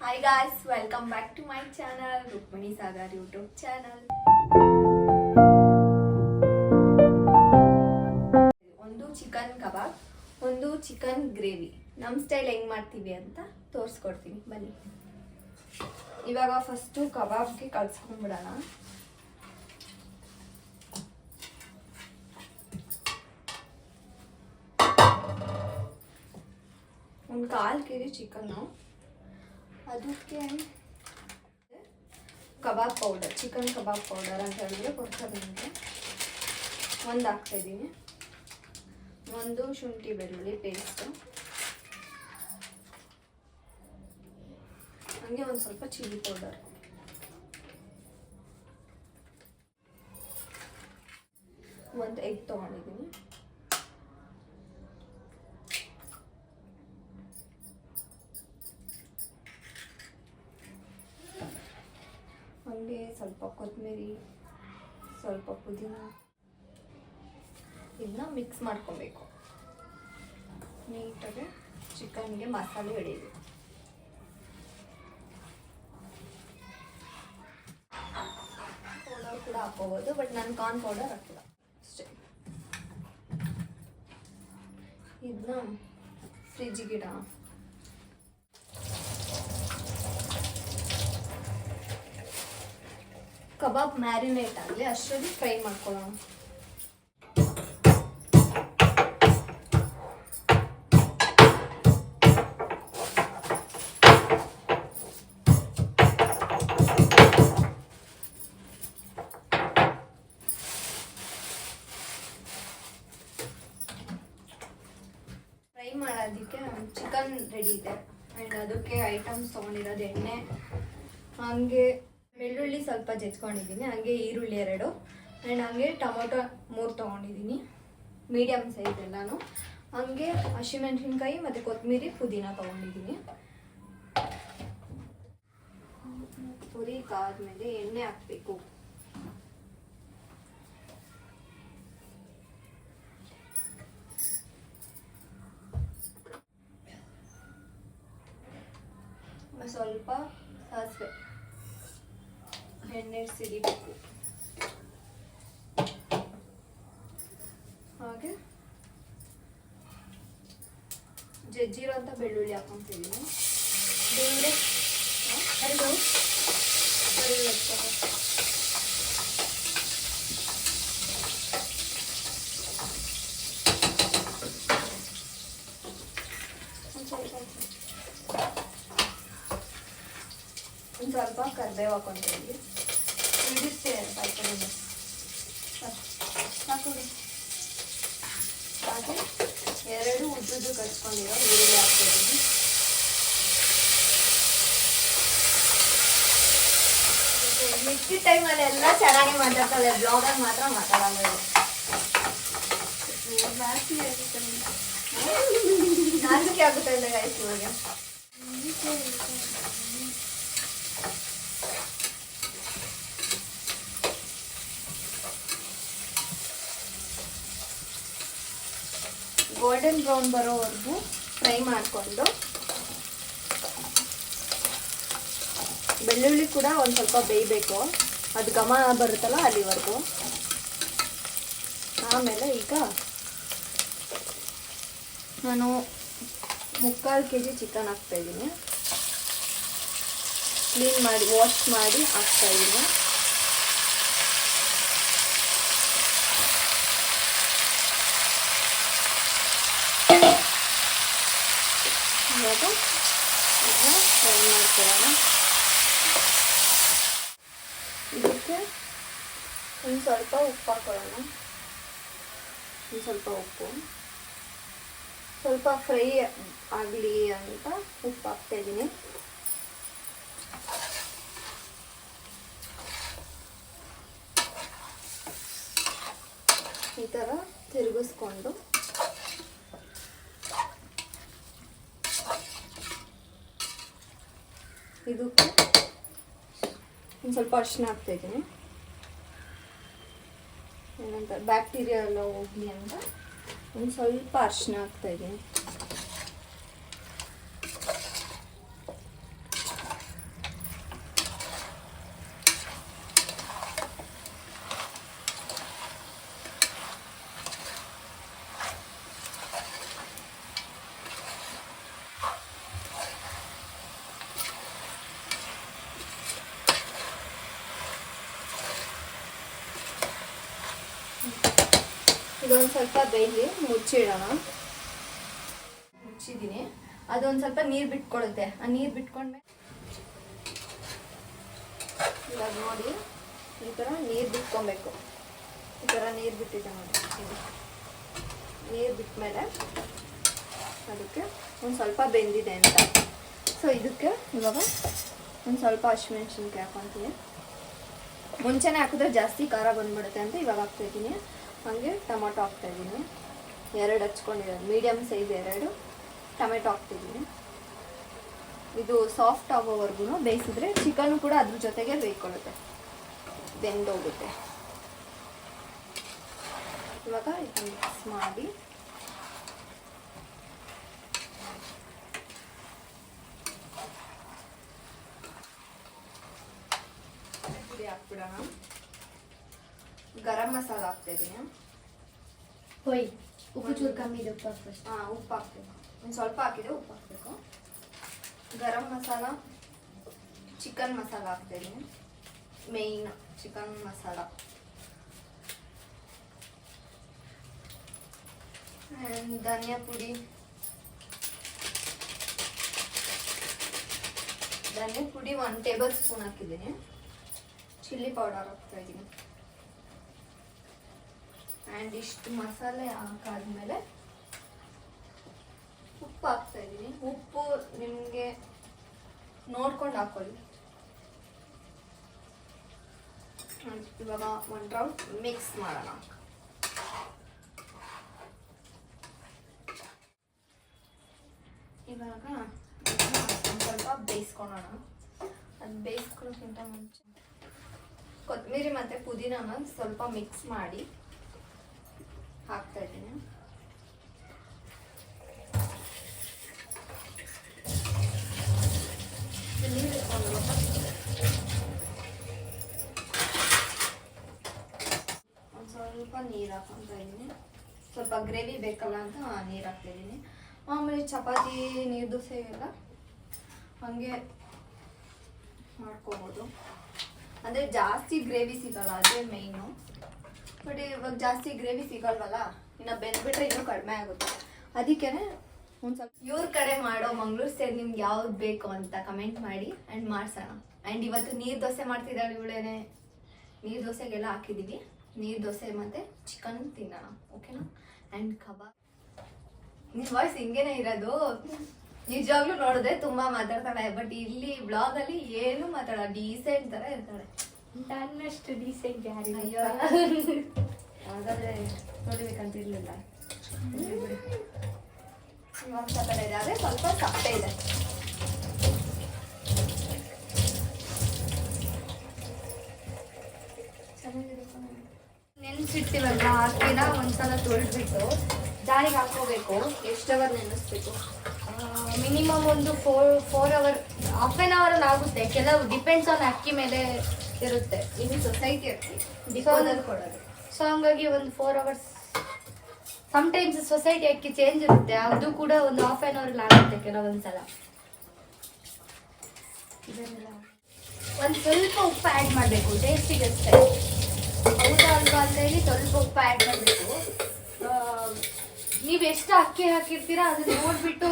Hi guys, welcome back to my channel, Rukmini Sagar YouTube channel. ಒಂದು chicken ಕಬಾಬ್, ಒಂದು chicken gravy. ನಮ್ಮ style ಹೆಂಗ್ ಮಾಡ್ತೀವಿ ಅಂತ ತೋರಿಸ್ಕೊಡ್ತೀನಿ ಬನ್ನಿ. ಇವಾಗ ಫಸ್ಟು ಕಬಾಬ್ಗೆ ಕಲ್ಸ್ಕೊಂಡ್ಬಿಡೋಣ. ಒಂದು 1/4 kg ಚಿಕನ್ನು, ಅದಕ್ಕೆ kebab powder, chicken kebab powder ಅಂತ ಹೇಳಿದ್ರೆ ಕೊಡ್ತಾರೆ ನಿಮಗೆ. ಒಂದು ಹಾಕ್ತಾಯಿದ್ದೀನಿ. ಒಂದು ಶುಂಠಿ ಬೆಳ್ಳುಳ್ಳಿ ಪೇಸ್ಟು, ಹಂಗೆ ಒಂದು ಸ್ವಲ್ಪ ಚಿಲ್ಲಿ ಪೌಡರ್, ಒಂದು ಎಗ್ ತೊಗೊಂಡಿದ್ದೀನಿ, ಹಂಗೆ ಸ್ವಲ್ಪ ಕೊತ್ತಂಬರಿ, ಸ್ವಲ್ಪ ಪುದೀನ. ಇದನ್ನ ಮಿಕ್ಸ್ ಮಾಡ್ಕೊಬೇಕು ನೀಟಾಗಿ. ಚಿಕನ್ಗೆ ಮಸಾಲೆ ಹಿಡಿಬೇಕು. ಪೌಡರ್ ಕೂಡ ಹಾಕೋಬೋದು, ಬಟ್ ನಾನು ಕಾರ್ನ್ ಪೌಡರ್ ಹಾಕಿಲ್ಲ ಅಷ್ಟೇ. ಇದನ್ನ ಫ್ರಿಜ್ಜಿಗೆ ಇಡೋಣ. ಕಬಾಬ್ ಮ್ಯಾರಿನೇಟ್ ಆಗಲಿ ಅಷ್ಟರಲ್ಲಿ ಫ್ರೈ ಮಾಡ್ಕೊಳ್ಳೋಣ. ಫ್ರೈ ಮಾಡೋದಕ್ಕೆ ಚಿಕನ್ ರೆಡಿ ಇದೆ. ಆ್ಯಂಡ್ ಅದಕ್ಕೆ ಐಟಮ್ಸ್ ತೊಗೊಂಡಿರೋದು ಎಣ್ಣೆ, ಹಾಗೆ ಬೆಳ್ಳುಳ್ಳಿ ಸ್ವಲ್ಪ ಜಜ್ಕೊಂಡಿದ್ದೀನಿ, ಹಾಗೆ ಈರುಳ್ಳಿ 2, ಆ್ಯಂಡ್ ಹಾಗೆ ಟೊಮೊಟೊ 3 ತೊಗೊಂಡಿದ್ದೀನಿ, ಮೀಡಿಯಮ್ ಸೈಜ್ ಎಲ್ಲಾನು. ಹಾಗೆ ಹಸಿಮೆಣಸಿನ್ಕಾಯಿ ಮತ್ತು ಕೊತ್ತಂಬರಿ ಪುದೀನ ತೊಗೊಂಡಿದ್ದೀನಿ. ಹುರಿಕಾದ್ಮೇಲೆ ಎಣ್ಣೆ ಹಾಕಬೇಕು. ಸ್ವಲ್ಪ ಸಾಸಿವೆ, ಎಣ್ಣೆ ಸಿಡಿಬೇಕು. ಹಾಗೆ ಜಜ್ಜಿರೋಂಥ ಬೆಳ್ಳುಳ್ಳಿ ಹಾಕೊಂತಿದ್ದೀನಿ. ಬೆಳ್ಳುಳ್ಳಿ ಒಂದು ಸ್ವಲ್ಪ ಕರಿಬೇವು ಹಾಕೊಂತೀವಿ. ಹಿಡಿಸ್ತೇ ಹಾಕೊಳ್ಳಿ. ಹಾಗೆ 2 ಉದ್ದುದ್ದು ಕಚ್ಕೊಂಡಿರೋ ಈರುಳ್ಳಿ ಹಾಕ್ತಿದ್ದೀನಿ. ಮಿಕ್ಕಿದ ಟೈಮಲ್ಲಿ ಎಲ್ಲ ಚೆನ್ನಾಗಿ ಮಾತಾಡ್ತಾಳೆ, ಬ್ಲಾಗಲ್ಲಿ ಮಾತ್ರ ಮಾತಾಡಲ್ಲ. ನಾಚಿಕೆ ಆಗುತ್ತೆ ಇಲ್ಲ ಗೈಸ್ ಇವಾಗ. ಗೋಲ್ಡನ್ ಬ್ರೌನ್ ಬರೋವರೆಗೂ ಫ್ರೈ ಮಾಡಿಕೊಂಡು, ಬೆಳ್ಳುಳ್ಳಿ ಕೂಡ ಒಂದು ಸ್ವಲ್ಪ ಬೇಯಬೇಕು, ಅದು ಘಮ ಬರುತ್ತಲ್ಲ ಅಲ್ಲಿವರೆಗೂ. ಆಮೇಲೆ ಈಗ ನಾನು 3/4 kg ಚಿಕನ್ ಹಾಕ್ತಾಯಿದ್ದೀನಿ. ಕ್ಲೀನ್ ಮಾಡಿ ವಾಶ್ ಮಾಡಿ ಹಾಕ್ತಾಯಿದ್ದೀನಿ. ಇವಾಗ ಇದನ್ನ ಫ್ರೈ ಮಾಡ್ಕೊಳ್ಳೋಣ. ಇದಕ್ಕೆ ಒಂದು ಸ್ವಲ್ಪ ಉಪ್ಪು ಹಾಕೊಳ್ಳೋಣ. ಒಂದು ಸ್ವಲ್ಪ ಉಪ್ಪು, ಸ್ವಲ್ಪ ಫ್ರೈ ಆಗಲಿ ಅಂತ ಉಪ್ಪು ಹಾಕ್ತಾಯಿದ್ದೀನಿ. ಈ ಥರ ತಿರುಗಿಸ್ಕೊಂಡು ಇದಕ್ಕೆ ಒಂದು ಸ್ವಲ್ಪ ಅರಿಶಿನ ಹಾಕ್ತಾಯಿದ್ದೀನಿ. ಏನಂತ ಬ್ಯಾಕ್ಟೀರಿಯಾ ಎಲ್ಲ ಹೋಗಲಿ ಅಂತ ಒಂದು ಸ್ವಲ್ಪ ಅರಿಶಿನ ಹಾಕ್ತಾಯಿದ್ದೀನಿ. ಇದೊಂದು ಸ್ವಲ್ಪ ಬೇಯಲಿ, ಮುಚ್ಚಿಡೋಣ. ಮುಚ್ಚಿದ್ದೀನಿ. ಅದೊಂದು ಸ್ವಲ್ಪ ನೀರು ಬಿಟ್ಕೊಳುತ್ತೆ. ಆ ನೀರು ಬಿಟ್ಕೊಂಡ್ಮೇಲೆ ಇವಾಗ ನೋಡಿ ಈ ಥರ ನೀರು ಬಿಟ್ಕೊಬೇಕು. ಈ ಥರ ನೀರು ಬಿಟ್ಟಿದೆ ನೋಡಿ. ನೀರು ಬಿಟ್ಮೇಲೆ ಅದಕ್ಕೆ ಒಂದು ಸ್ವಲ್ಪ ಬೆಂದಿದೆ ಅಂತ. ಸೊ ಇದಕ್ಕೆ ಇವಾಗ ಒಂದು ಸ್ವಲ್ಪ ಹಸಿಮೆಣ್ಸಿನ್ಕಾಯಿ ಹಾಕೊತೀನಿ. ಮುಂಚೆನೇ ಹಾಕಿದ್ರೆ ಜಾಸ್ತಿ ಖಾರ ಬಂದ್ಬಿಡುತ್ತೆ ಅಂತ ಇವಾಗ ಹಾಕ್ತಾಯಿದ್ದೀನಿ. ಹಾಗೆ ಟೊಮೊಟೊ ಹಾಕ್ತಾಯಿದ್ದೀನಿ. 2 ಹಚ್ಕೊಂಡಿರೋದು, ಮೀಡಿಯಮ್ ಸೈಜ್ 2 ಟೊಮೆಟೊ ಹಾಕ್ತಿದ್ದೀನಿ. ಇದು ಸಾಫ್ಟ್ ಆಗೋವರೆಗೂ ಬೇಯಿಸಿದ್ರೆ ಚಿಕನ್ನು ಕೂಡ ಅದ್ರ ಜೊತೆಗೆ ಬೇಯ್ಕೊಳ್ಳುತ್ತೆ, ಬೆಂದೋಗುತ್ತೆ. ಇವಾಗ ಇದನ್ನು ಮಿಕ್ಸ್ ಮಾಡಿ ಪುಡಿ ಹಾಕ್ಬಿಡೋಣ. ಗರಂ ಮಸಾಲ ಹಾಕ್ತಾಯಿದ್ದೀನಿ. ಹೋಯ್ ಉಪ್ಪು ಚೂರು ಕಮ್ಮಿ ಇದೆ, ಉಪ್ಪು ಫಸ್ಟ್. ಉಪ್ಪು ಹಾಕ್ಬೇಕು. ಒಂದು ಸ್ವಲ್ಪ ಹಾಕಿದೆ, ಉಪ್ಪು ಹಾಕಬೇಕು. ಗರಂ ಮಸಾಲ, ಚಿಕನ್ ಮಸಾಲ ಹಾಕ್ತಾಯಿದ್ದೀನಿ. ಮೇಯ್ನ್ ಚಿಕನ್ ಮಸಾಲ ಆ್ಯಂಡ್ ಧನಿಯಾ ಪುಡಿ. ಧನಿಯಾ ಪುಡಿ 1 ಟೇಬಲ್ ಸ್ಪೂನ್ ಹಾಕಿದ್ದೀನಿ. ಚಿಲ್ಲಿ ಪೌಡರ್ ಹಾಕ್ತಾಯಿದ್ದೀನಿ. ಆ್ಯಂಡ್ ಇಷ್ಟು ಮಸಾಲೆ ಹಾಕಾದ್ಮೇಲೆ ಉಪ್ಪು ಹಾಕ್ತಾಯಿದ್ದೀನಿ. ಉಪ್ಪು ನಿಮಗೆ ನೋಡ್ಕೊಂಡು ಹಾಕೊಳ್ಳಿ. ಇವಾಗ 1 ರೌಂಡ್ ಮಿಕ್ಸ್ ಮಾಡೋಣ. ಇವಾಗ ಒಂದು ಸ್ವಲ್ಪ ಬೇಯಿಸ್ಕೊಳ್ಳೋಣ. ಅದು ಬೇಯಿಸ್ಕೊಳ್ಳೋಕ್ಕಿಂತ ಮುಂಚೆ ಕೊತ್ತಂಬರಿ ಮತ್ತು ಪುದೀನನ ಸ್ವಲ್ಪ ಮಿಕ್ಸ್ ಮಾಡಿ ಹಾಕ್ತಾಯಿದ್ದೀನಿ. ಒಂದು ಸ್ವಲ್ಪ ನೀರು ಹಾಕ್ಕೊತಾ ಇದ್ದೀನಿ. ಸ್ವಲ್ಪ ಗ್ರೇವಿ ಬೇಕಲ್ಲ ಅಂತ ನೀರು ಹಾಕ್ತಿದ್ದೀನಿ. ಆಮೇಲೆ ಚಪಾತಿ, ನೀರು ದೋಸೆ ಎಲ್ಲ ಹಾಗೆ ಮಾಡ್ಕೋಬೋದು. ಅಂದರೆ ಜಾಸ್ತಿ ಗ್ರೇವಿ ಸಿಗಲ್ಲ, ಅದೇ ಮೇಯ್ನು. ಬಟ್ ಇವಾಗ ಜಾಸ್ತಿ ಗ್ರೇವಿ ಸಿಗಲ್ವಲ್ಲ, ಇನ್ನು ಬೆಂದ್ಬಿಟ್ರೆ ಇನ್ನೂ ಕಡಿಮೆ ಆಗುತ್ತೆ. ಅದಕ್ಕೇ ಒಂದು ಸ್ವಲ್ಪ ಇವ್ರ ಕಡೆ ಮಾಡೋ ಮಂಗ್ಳೂರು ಸ್ಟೈಲ್ ನಿಮ್ಗೆ ಯಾವ್ದು ಬೇಕು ಅಂತ ಕಮೆಂಟ್ ಮಾಡಿ ಆ್ಯಂಡ್ ಮಾಡ್ಸೋಣ. ಆ್ಯಂಡ್ ಇವತ್ತು ನೀರು ದೋಸೆ ಮಾಡ್ತಿದ್ದಾಳೆ ಇವಳೇನೆ. ನೀರು ದೋಸೆಗೆಲ್ಲ ಹಾಕಿದ್ದೀವಿ. ನೀರು ದೋಸೆ ಮತ್ತು ಚಿಕನ್ ತಿನ್ನೋಣ, ಓಕೆನಾ? ಆ್ಯಂಡ್ ಕಬಾಬ್. ನಿನ್ನ ವಾಯ್ಸ್ ಹಿಂಗೇನೆ ಇರೋದು. ನಿಜವಾಗ್ಲೂ ನೋಡಿದ್ರೆ ತುಂಬ ಮಾತಾಡ್ತಾಳೆ, ಬಟ್ ಇಲ್ಲಿ ಬ್ಲಾಗಲ್ಲಿ ಏನು ಮಾತಾಡೋ, ಡೀಸೆಂಟ್ ಥರ ಇರ್ತಾಳೆ. ನನ್ನಷ್ಟು ಡೀಸೆಂಟ್ ಯಾರು? ಅಯ್ಯೋ, ಹಾಗಾದರೆ ನೋಡಬೇಕಂತಿರ್ಲಿಲ್ಲ. ಇವಾಗ ಸಕ್ಕರೆ ಇದೆ, ಅದೇ ಸ್ವಲ್ಪ ಸಪ್ಪೆ ಇದೆ. ನೆನೆಸಿಡ್ತೀವಲ್ಲ, ಅಕ್ಕಿನ ಒಂದ್ಸಲ ತೊಳೆದ್ಬಿಟ್ಟು ಜಾರಿಗೆ ಹಾಕೋಬೇಕು. ಎಷ್ಟು ಅವರ್ ನೆನೆಸ್ಬೇಕು? ಮಿನಿಮಮ್ ಒಂದು 4 ಅವರ್, ಹಾಫ್ ಆನ್ ಅವರಲ್ಲಿ ಆಗುತ್ತೆ. ಕೆಲವು ಡಿಪೆಂಡ್ಸ್ ಆನ್ ಅಕ್ಕಿ ಮೇಲೆ ಇರುತ್ತೆ. ಇದು ಸೊಸೈಟಿ ಅಕ್ಕಿ ಡಿಪೋದಲ್ಲಿ ಕೊಡೋದು. ಸೊ ಹಂಗಾಗಿ ಒಂದು 4 ಅವರ್ಸ್. ಸಮ್ಟೈಮ್ಸ್ ಸೊಸೈಟಿ ಅಕ್ಕಿ ಚೇಂಜ್ ಇರುತ್ತೆ, ಅದು ಕೂಡ ಒಂದು ಹಾಫ್ ಆನ್ ಅವರಲ್ಲಿ ಆಗುತ್ತೆ ಕೆಲವೊಂದ್ಸಲ. ಒಂದು ಸ್ವಲ್ಪ ಉಪ್ಪು ಆ್ಯಡ್ ಮಾಡಬೇಕು ಟೇಸ್ಟಿಗೆ ಅಷ್ಟೇ. ಹೌದಾ ಅಲ್ವಾ ಅಂತ ಹೇಳಿ ಸ್ವಲ್ಪ ಉಪ್ಪು ಆ್ಯಡ್ ಮಾಡಬೇಕು. ನೀವು ಎಷ್ಟು ಅಕ್ಕಿ ಹಾಕಿರ್ತೀರಾ ಅದನ್ನ ನೋಡ್ಬಿಟ್ಟು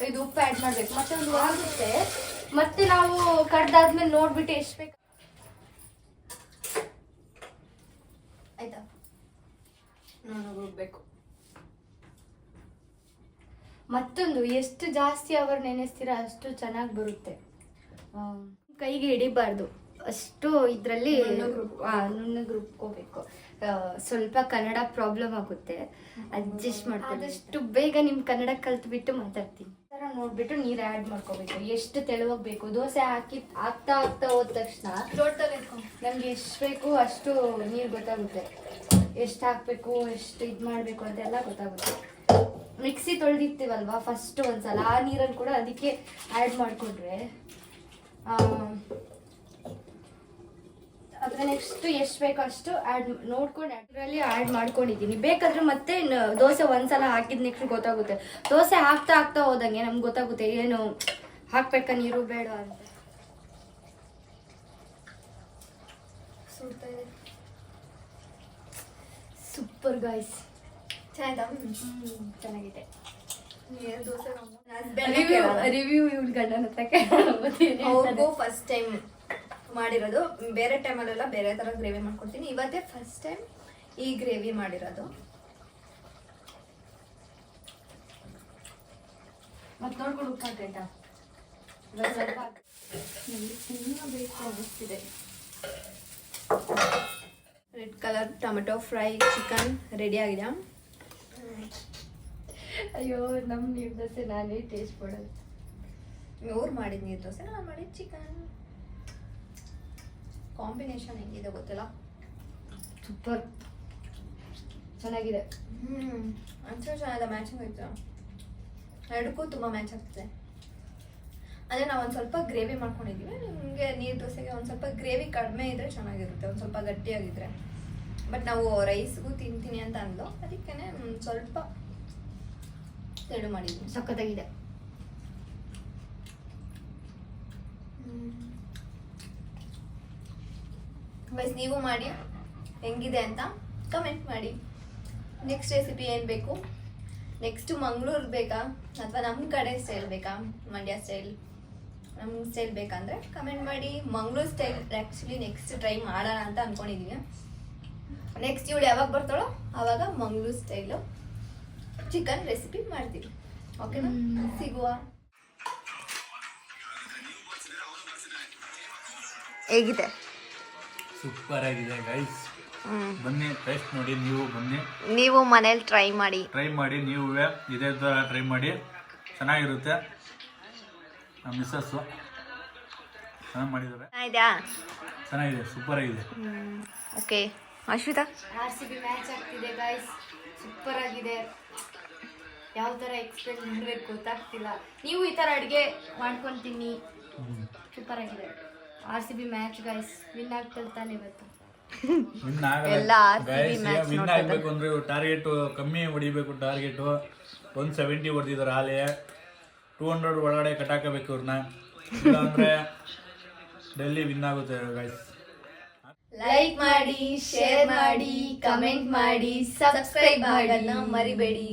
ಇದು ಉಪ್ಪು ಆ್ಯಡ್ ಮಾಡಬೇಕು. ಮತ್ತೆ ಒಂದು ಆಗುತ್ತೆ, ಮತ್ತೆ ನಾವು ಕಡ್ದಾದ್ಮೇಲೆ ನೋಡ್ಬಿಟ್ಟು ಎಷ್ಟು ಬೇಕು. ಆಯ್ತಾ? ನಾನು ಹೋಗ್ಬೇಕು. ಮತ್ತೊಂದು, ಎಷ್ಟು ಜಾಸ್ತಿ ಅವರ್ ನೆನೆಸ್ತೀರಾ ಅಷ್ಟು ಚೆನ್ನಾಗಿ ಬರುತ್ತೆ. ಕೈಗೆ ಹಿಡಿಬಾರ್ದು ಅಷ್ಟು. ಇದರಲ್ಲಿ ನುಣ್ಣಗೆ ರುಬ್ಕೋಬೇಕು. ಸ್ವಲ್ಪ ಕನ್ನಡ ಪ್ರಾಬ್ಲಮ್ ಆಗುತ್ತೆ, ಅಡ್ಜಸ್ಟ್ ಮಾಡ್ಕೊಳ್ಳಿ. ಆದಷ್ಟು ಬೇಗ ನಿಮ್ಮ ಕನ್ನಡ ಕಲ್ತ್ಬಿಟ್ಟು ಮಾತಾಡ್ತೀನಿ. ಈ ಥರ ನೋಡ್ಬಿಟ್ಟು ನೀರು ಆ್ಯಡ್ ಮಾಡ್ಕೋಬೇಕು. ಎಷ್ಟು ತೆಳುವಾಗಬೇಕು. ದೋಸೆ ಆಗ್ತಾ ಹೋದ ತಕ್ಷಣ ನಮ್ಗೆ ಎಷ್ಟು ಬೇಕು ಅಷ್ಟು ನೀರು ಗೊತ್ತಾಗುತ್ತೆ. ಎಷ್ಟು ಹಾಕ್ಬೇಕು, ಎಷ್ಟು ಇದು ಮಾಡಬೇಕು ಅಂತೆಲ್ಲ ಗೊತ್ತಾಗುತ್ತೆ. ಮಿಕ್ಸಿ ತೊಳೆದಿರ್ತೀವಲ್ವಾ ಫಸ್ಟ್ ಒಂದ್ಸಲ, ಆ ನೀರನ್ನು ಕೂಡ ಅದಕ್ಕೆ ಆ್ಯಡ್ ಮಾಡಿಕೊಂಡ್ರೆ ಅದ್ರ ನೆಕ್ಸ್ಟ್ ಎಷ್ಟು ಬೇಕೋ ಅಷ್ಟು ಆ್ಯಡ್ ನೋಡ್ಕೊಂಡು ಅದರಲ್ಲಿ ಆ್ಯಡ್ ಮಾಡ್ಕೊಂಡಿದ್ದೀನಿ. ಬೇಕಾದ್ರೆ ಮತ್ತೆ ದೋಸೆ ಒಂದ್ಸಲ ಹಾಕಿದ ನೆಕ್ಸ್ಟ್ ಗೊತ್ತಾಗುತ್ತೆ. ದೋಸೆ ಆಗ್ತಾ ಹೋದಂಗೆ ನಮ್ಗೆ ಗೊತ್ತಾಗುತ್ತೆ ಏನು ಹಾಕ್ಬೇಕಾ ನೀರು ಬೇಡ ಅಂತ. ಸೂಪರ್ ಗಾಯ್ಸ್, ಚೆನ್ನಾಯ್ತಾ? ಚೆನ್ನಾಗಿದೆ. ದೋಸೆ ರಿವ್ಯೂ ಇವ್ಳ ಗಂಡನ ಹತ್ರ ಅವ್ರಿಗೂ ಫಸ್ಟ್ ಟೈಮ್ ಮಾಡಿರೋದು. ಬೇರೆ ಟೈಮಲ್ಲೆಲ್ಲ ಬೇರೆ ಥರ ಗ್ರೇವಿ ಮಾಡ್ಕೊಡ್ತೀನಿ. ಇವತ್ತೇ ಫಸ್ಟ್ ಟೈಮ್ ಈ ಗ್ರೇವಿ ಮಾಡಿರೋದು. ಮತ್ತೆ ನೋಡ್ಕೊಂಡು ಉಪ್ಪು ಹಾಕೈತಾ? ಇವಾಗ ಸ್ವಲ್ಪ ತುಂಬ ಬೇಕು ಅನ್ನಿಸ್ತಿದೆ. Red colour tomato fry chicken ready ಆಗಿದೆ. ಅಯ್ಯೋ ನಮ್ಮ ನೀರು ದೋಸೆ ನಾನೇ ಟೇಸ್ಟ್ ಮಾಡೋದು. ಇವ್ರು ಮಾಡಿದ ನೀರು ದೋಸೆ, ನಾನು ಮಾಡಿದ ಚಿಕನ್. ಕಾಂಬಿನೇಷನ್ ಹೆಂಗಿದೆ ಗೊತ್ತಿಲ್ಲ. ಸೂಪರ್ ಚೆನ್ನಾಗಿದೆ. ಒಂಚೂರು ಚೆನ್ನಾಗಿದೆ, ಮ್ಯಾಚಿಂಗ್ ಆಯ್ತು. ಎರಡಕ್ಕೂ ತುಂಬ ಮ್ಯಾಚ್ ಆಗ್ತದೆ. ಅಂದರೆ ನಾವು ಒಂದು ಸ್ವಲ್ಪ ಗ್ರೇವಿ ಮಾಡ್ಕೊಂಡಿದ್ದೀವಿ. ನಿಮಗೆ ನೀರು ದೋಸೆಗೆ ಒಂದು ಸ್ವಲ್ಪ ಗ್ರೇವಿ ಕಡಿಮೆ ಇದ್ದರೆ ಚೆನ್ನಾಗಿರುತ್ತೆ, ಒಂದು ಸ್ವಲ್ಪ ಗಟ್ಟಿಯಾಗಿದ್ದರೆ. ಬಟ್ ನಾವು ರೈಸ್ಗೂ ತಿಂತೀನಿ ಅಂತ ಅಂದ್ಲು, ಅದಕ್ಕೇ ಸ್ವಲ್ಪ ತೆಳು ಮಾಡಿದ್ವಿ. ಸಖತ್ತಾಗಿದೆ. ಬಸ್ ನೀವು ಮಾಡಿ ಹೆಂಗಿದೆ ಅಂತ ಕಮೆಂಟ್ ಮಾಡಿ. ನೆಕ್ಸ್ಟ್ ರೆಸಿಪಿ ಏನು ಬೇಕು, ನೆಕ್ಸ್ಟ್ ಮಂಗಳೂರು ಬೇಕಾ ಅಥವಾ ನಮ್ಮ ಕಡೆ ಸ್ಟೈಲ್ ಬೇಕಾ, ಮಂಡ್ಯ ಸ್ಟೈಲ್ ನಮ್ಮ ಸ್ಟೈಲ್ ಬೇಕಂದ್ರೆ ಕಮೆಂಟ್ ಮಾಡಿ. Mangaluru style actually next try ಮಾಡೋಣ ಅಂತ ಅಂದ್ಕೊಂಡಿದ್ದೀವಿ. ನೆಕ್ಸ್ಟ್ ಇವಳು ಯಾವಾಗ ಬರ್ತಾಳೋ ಆವಾಗ ಮಂಗಳೂರು ಸ್ಟೈಲು ಚಿಕನ್ ರೆಸಿಪಿ ಮಾಡ್ತೀವಿ. ಓಕೆನಾ? ಸಿಗುವ. ಹೇಗಿದೆ? ಸೂಪರ್ ಆಗಿದೆ ಗೈಸ್. ಬನ್ನಿ ಟೇಸ್ಟ್ ನೋಡಿ, ನೀವು ಬನ್ನಿ, ನೀವು ಮನೇಲಿ ಟ್ರೈ ಮಾಡಿ ನೀವು ಇದೇ ಥರ ಟ್ರೈ ಮಾಡಿ, ಚೆನ್ನಾಗಿರುತ್ತೆ. ನಮ್ಮ ಮಿಸ್ಸಸ್ಸು ಚೆನ್ನಾಗಿ ಮಾಡಿದ್ದಾರೆ. ಚೆನ್ನಾಗಿದೆ, ಸೂಪರ್ ಆಗಿದೆ. ಓಕೆ ಅಶ್ವಿತಾ, RCB ಮ್ಯಾಚ್ ಆಗ್ತಿದೆ ಗೈಸ್. ಸೂಪರ್ ಆಗಿದೆ. ಯಾವ ಥರ ಎಕ್ಸ್ಪ್ಲೇನ್ ಮಾಡಬೇಕು ಗೊತ್ತಾಗ್ತಿಲ್ಲ. ನೀವು ಈ ಥರ ಅಡುಗೆ ಮಾಡ್ಕೊತೀನಿ. ಸೂಪರ್ ಆಗಿದೆ. RCB match guys. ವಿನ್ ಆಗ್ತಿರ್ತಾನೆ ಇವತ್ತು. ವಿನ್ ಆಗಬೇಕು ಅಂದ್ರೆ ಟಾರ್ಗೆಟ್ ಕಮ್ಮಿ ಹೊಡಿಬೇಕು. ಟಾರ್ಗೆಟ್ 170 ಹೊಡೆದಿದ್ದಾರೆ. ಆಲೆ 200 ಒಳಗಡೆ ಕಟ್ಟಾಕಬೇಕು ಇವ್ರನ್ನ, ಇಲ್ಲಾಂದ್ರೆ ಡೆಲ್ಲಿ ವಿನ್ ಆಗುತ್ತೆ ಗೈಸ್. ಲೈಕ್ ಮಾಡಿ, ಶೇರ್ ಮಾಡಿ, ಕಮೆಂಟ್ ಮಾಡಿ, ಸಬ್ಸ್ಕ್ರೈಬ್ ಮಾಡೋದನ್ನ ಮರಿಬೇಡಿ.